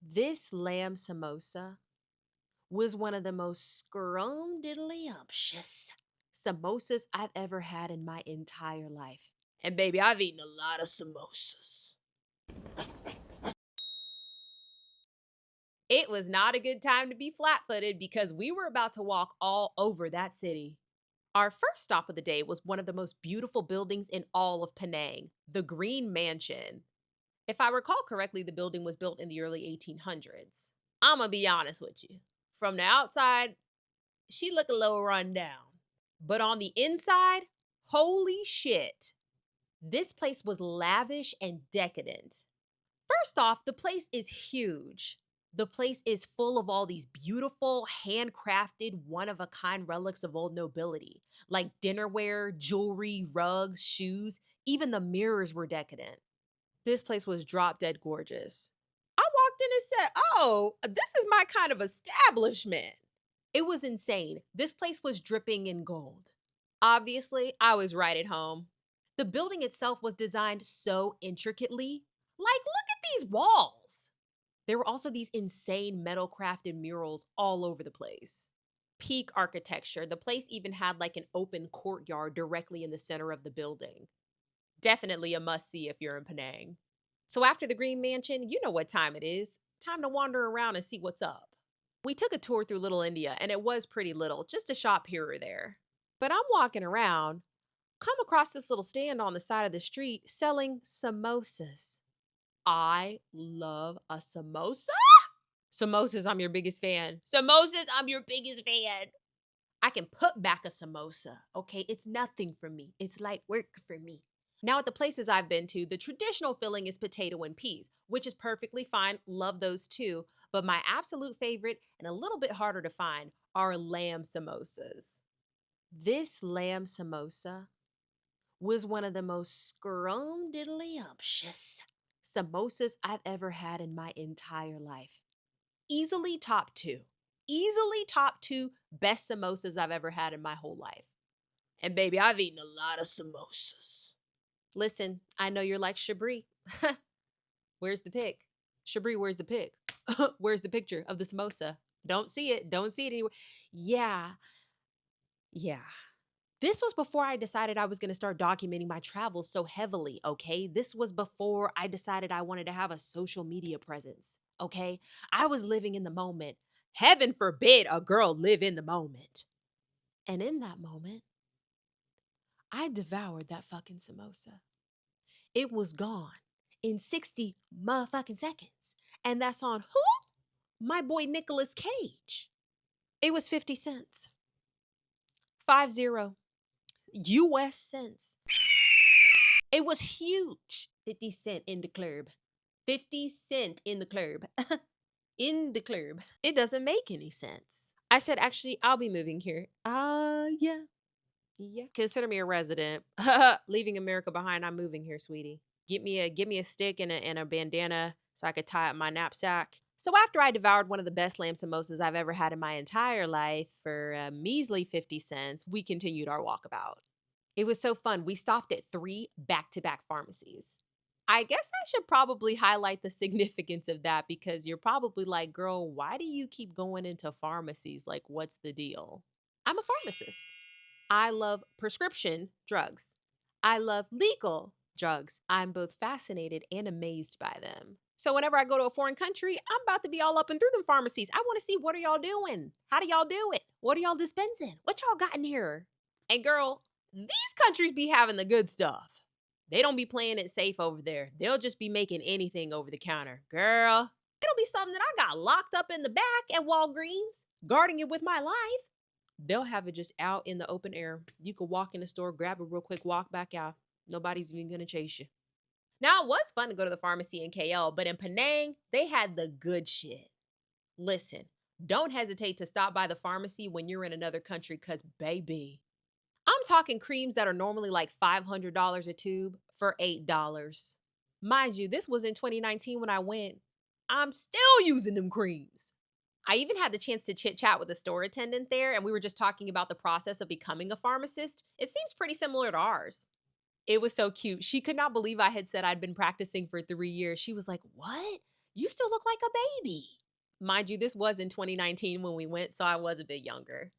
This lamb samosa was one of the most scrumdiddlyumptious samosas I've ever had in my entire life. And baby, I've eaten a lot of samosas. It was not a good time to be flat footed because we were about to walk all over that city. Our first stop of the day was one of the most beautiful buildings in all of Penang, the Green Mansion. If I recall correctly, the building was built in the early 1800s. I'm gonna be honest with you. From the outside, she looked a little run down. But on the inside, holy shit. This place was lavish and decadent. First off, the place is huge. The place is full of all these beautiful, handcrafted, one of a kind relics of old nobility, like dinnerware, jewelry, rugs, shoes. Even the mirrors were decadent. This place was drop dead gorgeous. I walked in and said, "Oh, this is my kind of establishment." It was insane. This place was dripping in gold. Obviously, I was right at home. The building itself was designed so intricately. Like, look at these walls. There were also these insane metal crafted murals all over the place. Peak architecture. The place even had like an open courtyard directly in the center of the building. Definitely a must see if you're in Penang. So after the Green Mansion, you know what time it is. Time to wander around and see what's up. We took a tour through Little India, and it was pretty little, just a shop here or there. But I'm walking around, come across this little stand on the side of the street selling samosas. I love a samosa. Samosas, I'm your biggest fan. Samosas, I'm your biggest fan. I can put back a samosa, okay? It's nothing for me. It's light work for me. Now, at the places I've been to, the traditional filling is potato and peas, which is perfectly fine. Love those too. But my absolute favorite, and a little bit harder to find, are lamb samosas. This lamb samosa was one of the most scrumdiddlyumptious samosas I've ever had in my entire life. Easily top two. Easily top two best samosas I've ever had in my whole life. And baby, I've eaten a lot of samosas. Listen, I know you're like Shabri. Where's the pic? Shabri, where's the pic? Where's the picture of the samosa? Don't see it. Don't see it anywhere. Yeah, yeah. This was before I decided I was going to start documenting my travels so heavily, okay? This was before I decided I wanted to have a social media presence, okay? I was living in the moment. Heaven forbid a girl live in the moment. And in that moment, I devoured that fucking samosa. It was gone in 60 motherfucking seconds. And that's on who? My boy Nicolas Cage. It was 50 cents. 50 US cents. It was huge. 50 cent in the club. 50 cent in the club. In the club. It doesn't make any sense. I said, actually, I'll be moving here. Yeah. Yeah. Consider me a resident. Leaving America behind. I'm moving here, sweetie. Give me a stick and a bandana so I could tie up my knapsack. So after I devoured one of the best lamb samosas I've ever had in my entire life for a measly 50 cents, we continued our walkabout. It was so fun. We stopped at 3 back-to-back pharmacies. I guess I should probably highlight the significance of that because you're probably like, girl, why do you keep going into pharmacies? Like, what's the deal? I'm a pharmacist. I love prescription drugs. I love legal drugs. I'm both fascinated and amazed by them. So whenever I go to a foreign country, I'm about to be all up and through them pharmacies. I want to see, what are y'all doing? How do y'all do it? What are y'all dispensing? What y'all got in here? And girl, these countries be having the good stuff. They don't be playing it safe over there. They'll just be making anything over the counter. Girl, it'll be something that I got locked up in the back at Walgreens, guarding it with my life. They'll have it just out in the open air. You could walk in the store, grab it real quick, walk back out. Nobody's even gonna chase you. Now, it was fun to go to the pharmacy in KL, but in Penang, they had the good shit. Listen, don't hesitate to stop by the pharmacy when you're in another country, because baby, I'm talking creams that are normally like $500 a tube for $8. Mind you, this was in 2019 when I went. I'm still using them creams. I even had the chance to chit chat with a store attendant there, and we were just talking about the process of becoming a pharmacist. It seems pretty similar to ours. It was so cute. She could not believe I had said I'd been practicing for 3 years. She was like, "What? You still look like a baby. Mind you, this was in 2019 when we went, so I was a bit younger.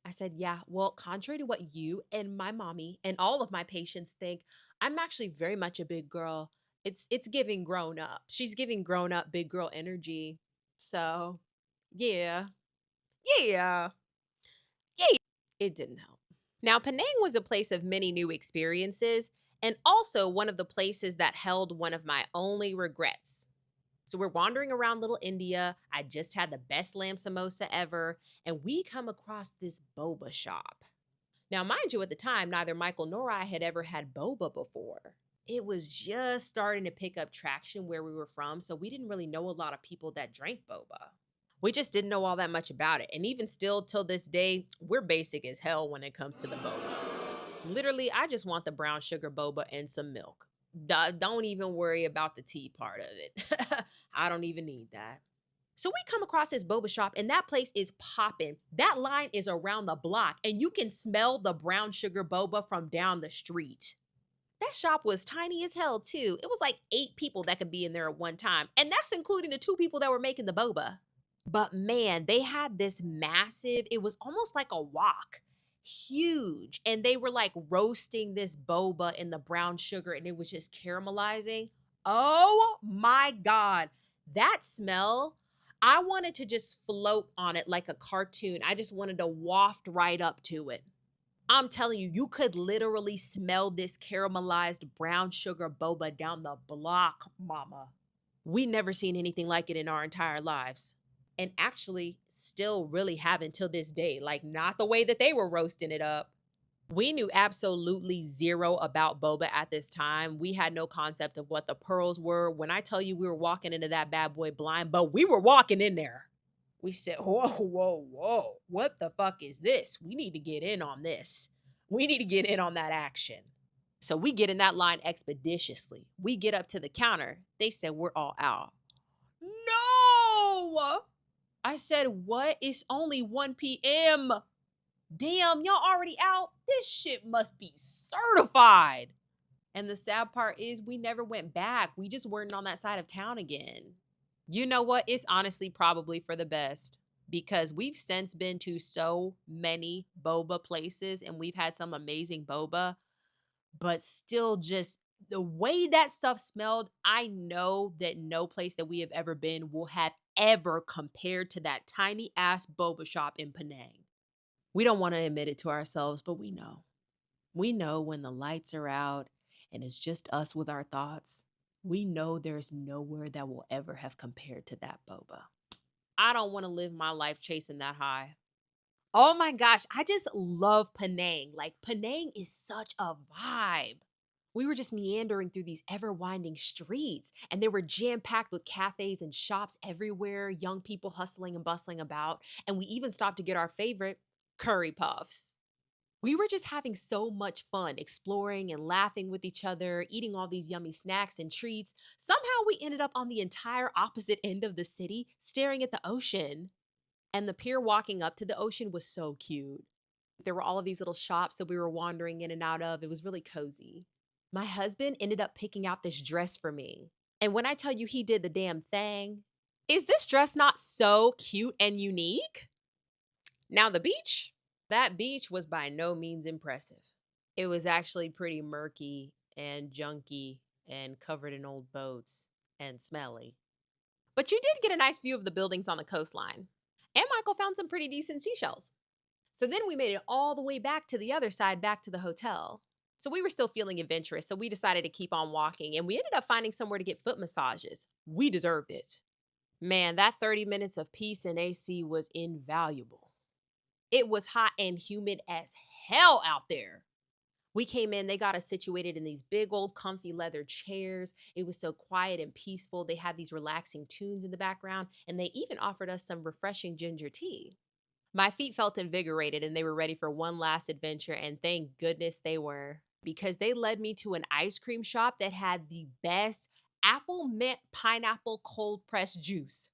I said, yeah, well, contrary to what you and my mommy and all of my patients think, I'm actually very much a big girl. It's giving grown up. She's giving grown up big girl energy. So, yeah. Yeah. Yeah. It didn't help. Now, Penang was a place of many new experiences and also one of the places that held one of my only regrets. So we're wandering around Little India. I just had the best lamb samosa ever, and we come across this boba shop. Now, mind you, at the time, neither Michael nor I had ever had boba before. It was just starting to pick up traction where we were from, so we didn't really know a lot of people that drank boba. We just didn't know all that much about it. And even still, till this day, we're basic as hell when it comes to the boba. Literally, I just want the brown sugar boba and some milk. Don't even worry about the tea part of it. I don't even need that. So we come across this boba shop and that place is popping. That line is around the block and you can smell the brown sugar boba from down the street. That shop was tiny as hell too. It was like 8 people that could be in there at one time. And that's including the 2 people that were making the boba. But man, they had this massive, it was almost like a wok, huge. And they were like roasting this boba in the brown sugar and it was just caramelizing. Oh my God. That smell, I wanted to just float on it like a cartoon. I just wanted to waft right up to it. I'm telling you, you could literally smell this caramelized brown sugar boba down the block, mama. We never seen anything like it in our entire lives. And actually still really haven't till this day. Like, not the way that they were roasting it up. We knew absolutely zero about boba at this time. We had no concept of what the pearls were. When I tell you we were walking into that bad boy blind, but we were walking in there. We said, whoa, whoa, whoa. What the fuck is this? We need to get in on this. We need to get in on that action. So we get in that line expeditiously. We get up to the counter. They said, we're all out. No! I said, what? It's only 1 p.m. Damn, y'all already out? This shit must be certified. And the sad part is we never went back. We just weren't on that side of town again. You know what? It's honestly probably for the best because we've since been to so many boba places and we've had some amazing boba, but still just the way that stuff smelled, I know that no place that we have ever been will have ever compared to that tiny ass boba shop in Penang. We don't want to admit it to ourselves, but we know. We know when the lights are out and it's just us with our thoughts. We know there's nowhere that will ever have compared to that boba. I don't want to live my life chasing that high. Oh my gosh, I just love Penang. Like, Penang is such a vibe. We were just meandering through these ever winding streets, and they were jam packed with cafes and shops everywhere, young people hustling and bustling about. And we even stopped to get our favorite curry puffs. We were just having so much fun exploring and laughing with each other, eating all these yummy snacks and treats. Somehow we ended up on the entire opposite end of the city, staring at the ocean. And the pier walking up to the ocean was so cute. There were all of these little shops that we were wandering in and out of. It was really cozy. My husband ended up picking out this dress for me. And when I tell you he did the damn thing, is this dress not so cute and unique? Now, the beach, that beach was by no means impressive. It was actually pretty murky and junky and covered in old boats and smelly. But you did get a nice view of the buildings on the coastline. And Michael found some pretty decent seashells. So then we made it all the way back to the other side, back to the hotel. So we were still feeling adventurous, so we decided to keep on walking, and we ended up finding somewhere to get foot massages. We deserved it. Man, that 30 minutes of peace and AC was invaluable. It was hot and humid as hell out there. We came in, they got us situated in these big old comfy leather chairs. It was so quiet and peaceful. They had these relaxing tunes in the background, and they even offered us some refreshing ginger tea. My feet felt invigorated and they were ready for one last adventure, and thank goodness they were, because they led me to an ice cream shop that had the best apple mint pineapple cold pressed juice.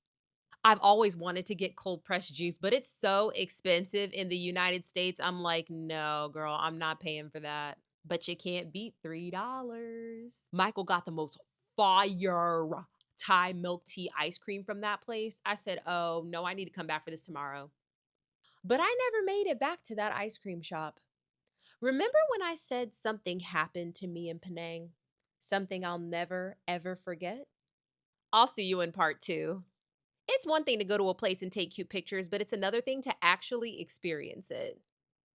I've always wanted to get cold pressed juice, but it's so expensive in the United States. I'm like, no, girl, I'm not paying for that. But you can't beat $3. Michael got the most fire Thai milk tea ice cream from that place. I said, "Oh, no, I need to come back for this tomorrow." But I never made it back to that ice cream shop. Remember when I said something happened to me in Penang? Something I'll never, ever forget? I'll see you in part two. It's one thing to go to a place and take cute pictures, but it's another thing to actually experience it.